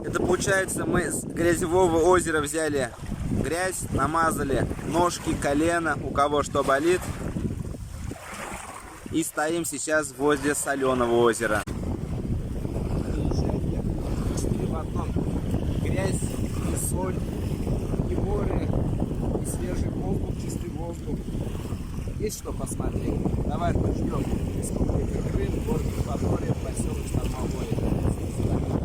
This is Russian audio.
Это получается, мы с грязевого озера взяли грязь, намазали ножки, колено, у кого что болит. И стоим сейчас возле соленого озера. В одном грязь и соль, и море, и свежий воздух, чистый воздух. Есть что посмотреть? Давай начнем. Республика Крым, город Евпатория, поселок Штормовой.